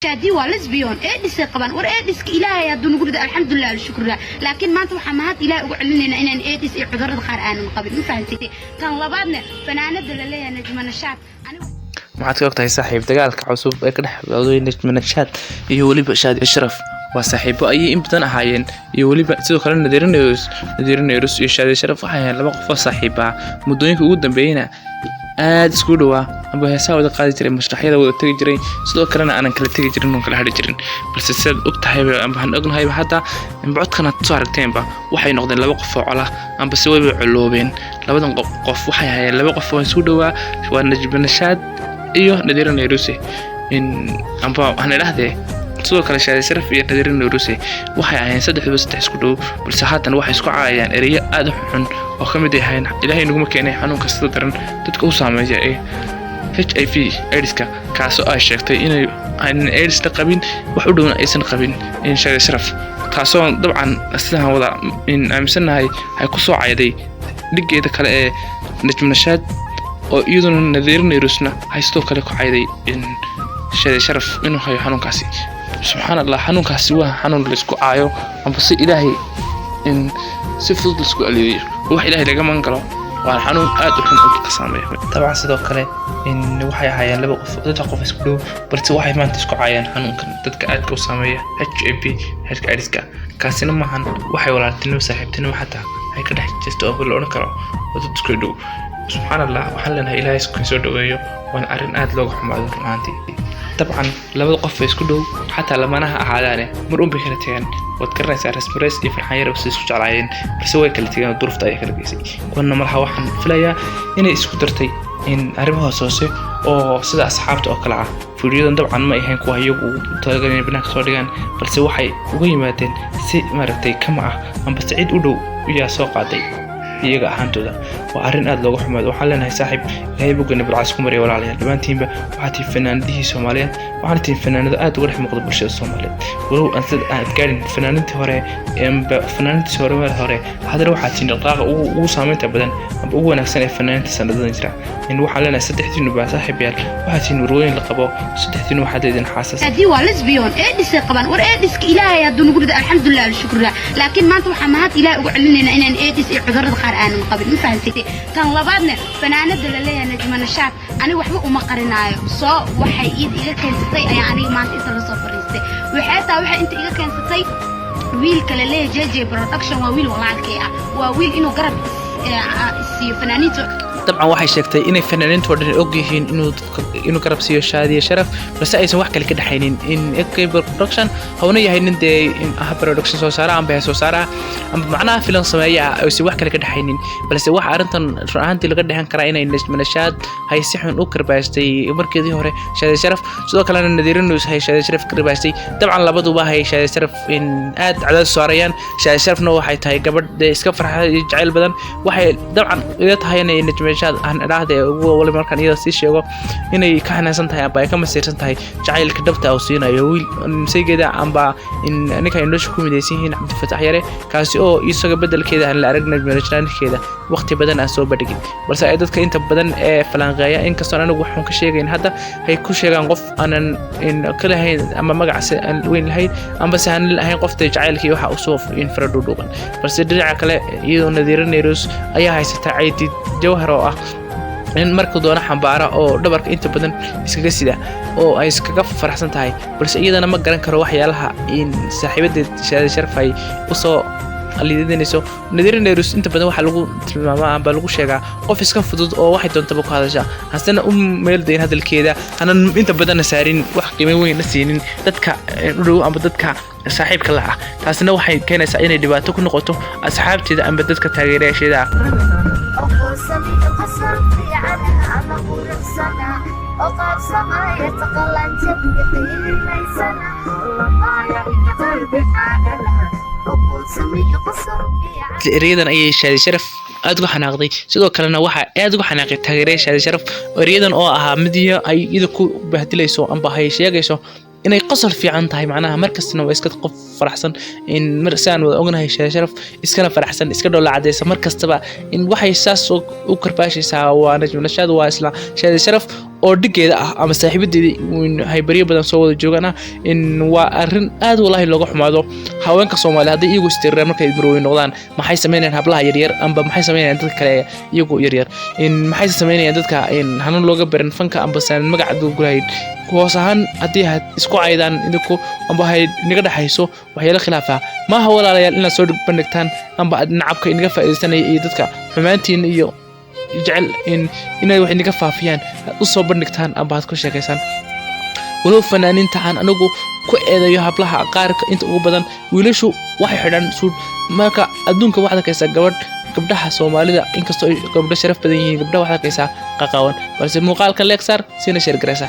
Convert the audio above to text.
شادي والسبيون إيديس قبان ور إيديس إلهي هذا نقول الحمد لله الشكر له لكن ما أنتم حماهات إلهي وعلننا إن إيديس عذر القرآن من قبل مفهمتي كان لبعضنا فناند للي نجم النشاط maxaad ka ogtahay saaxiib dagaalka cusub ee ka dhex bilowday Najm Nashaad iyo waliba Shaadi Ashraf waa saaxiibo ay in badan ahaayeen iyo waliba sidoo kale Nadiirneerus iyo Shaadi Ashraf waxay ahaayeen laba qof oo saaxiib ah muddooyinka ugu dambeeyayna aad isku dhawaa amba heesaa wada qaadi jiray mashraxyada wada tagi jiray sidoo kalena aanan kala tagi jirin oo kala hadhi jirin balse sidaad ogtahay amba han ognahay hadda codkana soo aragteenba waxay noqdeen laba qof oo cala amba si way culoobeen labadan qof waxay ahaayeen laba qof oo isku dhawaa waa Najm Nashaad iyo Nadiirneerus in amba waxaan ilaahdee sidoo kale Shaadi Ashraf iyo Nadiirneerus waxay ahaayeen saddex isku dhow balse haatan waxay isku caayaan ereyo aad u xun oo kamid yahay Ilaahay nagu ma keenay xanuunka sida daran dadka u saameeya ee HIV AIDS-ka kaasoo ay sheegtay inay AIDS la qabin wax u dhowna aysan qabin in Shaadi Ashraf kaasoo dabcan sidaan wada in aaminsanahay ay ku soo cayday dhigeeda kale ee Najm Nashaad oo iyaduna Nadiirneerusna ay sidoo kale ku cayday in Shaadi Ashraf inuu hayo xanuunkaasi subxaanallah xanuunkaasi waa xanuun la isku caayo amba si Ilaahay in si fudud isku aliyo wax Ilaahay laga man galo waa xanuun aad u xun oo ka saameeyo tabcan sidoo kale in waxay ahaayeen laba qof isku dhow balse waxay maanta isku caayaan xanuunkan dadka aad u saameeya HIV AIDS-ka kaasina maahan waxay walaaltinimo saaxiibtinimo xataa ay ka dhex jirto oo la oran karo dad isku dhow subxaanallah waxaan leenahay Ilaahay isku soo dhaweeyo waan arin aad looga xumaado runtii dabcan labada qof isku dhow xataa lamanaha ahaadaan mar uun bay kala tagaan wad garanaysaa rasmireys iyo farxan yar oo isku jeclaayeen balse way kala tagaan duruufta ay kala geysay kuna malaha waxaan filayaa inay isku dartay in arrimahaas hoose oo sida asxaabta oo kala ah fiidiyodan dabcan ma ahayn kuwa iyagu taageereen banaanka soo dhigaan balse waxay uga yimaadeen si maaragtay kama ah amba cid u dhow iyo soo qaaday iyaga ahaantooda waa arin aad looga xumaado waxaan leenahay saaxiib Ilaahay bogana bilcaas ku mariyo walaalayaal dhamaantiinba waxaad tii fanaanadihii Soomaaliyeed waxaad tii fanaanada aad uga dhex muuqda bulshada Soomaaliyeed walow aad gaarin fanaanadii hore hadana waxaad tii dhaqaaqa ugu saameynta badan amba ugu wanaagsan ee fanaanada sanadadan jira in waxaan leenahay saddexdiinu baa saaxiib yaal waxaad tii nurooyin la qabo saddexdiinu waxaad leedin xaasas هذه والسبيون إيديس قبان ور إيديس إلهي هذا نقول الحمد لله الشكر له لكن ما أنتم حماهات إلهي وعلننا إن إيديس عذر القرآن من قبل مفهمتي كان لبعضنا فناند للي نجم النشاط أنا وحبه وما قرناي صو وحي إذا كان ستي يعني ما أنت إذا فريستي وحتى أنت إذا كان ستي ويل كللي جي برودكشن وويل والله كيا وويل إنه قرب سي فنانين dabcan waxay sheegtay inay fanaaniintu wadhan og yihiin inuu garab siiyo Shaadi Ashraf balse aysan wax kale ka dhaxaynin in Cable Production hawna yahay nin in production soo saara amba soo saara amba macnaha filan sameeya ay si wax kale ka dhaxaynin balse wax arintan runtii laga dhahan karaa inay Najm Nashaad hay si xun u karbaastay markii hore Shaadi Ashraf sidoo kale Nadiirneerus hay Shaadi Ashraf karbaastay dabcan labaduba hay Shaadi Ashraf in aad cadaad saarayaan Shaadi Ashrafna waxay tahay gabadh iska farxad jacayl badan waxay dabcan ila tahay inay Najm aan iraahday wali markaan iyada si sheego inay ka xanaasan tahay aba ay ka masiirsan tahay jacaylka dhabta oo siinayo wiil saygeeda amba in ninka indhosho ku midaysan yihiin Cabdifataax Yare kaasi oo isaga bedelkeeda aan la aragnay manajnaankeeda waqti badan aan soo badhigin balse ay dadka inta badan ee falanqeeya in kastoo anagu waxaan ka sheegayn hadda ay ku sheegaan qof aanan in kala hayn ama magac aan weyn lahayn amba sahan lahayn qofta jacaylkii waxa uu soo in farado dhuuban balse dhinaca kale iyadoo Nadiirneerus ayaa haysata Caydid Jawhar oo ah in markuu doono xambaara oo dhabarka inta badan iskaga sida oo ay iskaga faraxsan tahay balse iyadana ma garan karo waxyaalaha in saaxiibadeed Shaadi Ashraf ay u soo aliidinayso Nadiirneerus inta badan waxa lagu tilmaamaa amba lagu sheegaa qof iska fudud oo waxay doontaba ku hadasha hasana meel deyn hadalkeeda anan inta badan saarin wax qiimo weyn la siinin dadka u dhow amba dadka saaxiibka la ah taasina waxay keenaysaa inay dhibaato ku noqoto asxaabteeda amba dadka taageerayaasheeda eryadan ayay Shaadi Ashraf aad uga xanaaqday sidoo kalena waxa aad uga xanaaqay taageerayaasha Shaadi Ashraf eryadan oo ahaa midiya ay ida ku bahdilayso amba hay sheegayso inay qosol fiican tahay macnaha markastana waa iska qof faraxsan in marsaan wada ognahay shaadi sharaf iskana faraxsan iska dhoola cadeysa markastaba in waxay saas u karbaashaysaa waa najma nashaad waa isla shaadi sharaf oo dhigeeda ah ama saaxiibadeedii hay bariyo badan soo wada joogana in waa arrin aad wallahi looga xumaado haweenka Soomaaliyeed haddii iyagu istiraan markay marooyin noqdaan maxay sameynayaan hablaha yaryar amba maxay sameynayaan dadka kale iyagu yaryar in maxay sameynayaan dadka in hanuun looga baran fanka amba saan magaca duugulahayn kuwaas ahaan haddii aad isku caydaan idinku amba hay inaga dhaxayso waxyaalo khilaafa ma ha walaalayaal inaad soo bandhigtaan amba nacabka inaga faa'iideysanaya iyo dadka xumaantiin iyo jecel inay wax inaga faafiyaan u soo bandhigtaan amba aad ku sheekaysaan walow fanaaniinta aan anagu ku eedayo hablaha qaarka inta ugu badan wiilashu waxay xidhan suud marka adduunka waxaad arkaysaa gabdhaha Soomaalida inkastoo ay gabdho sharaf badan yihiin gabdhaha waxaad arkaysaa qaqawan balse muuqaalka Lexar sina sheer garaysa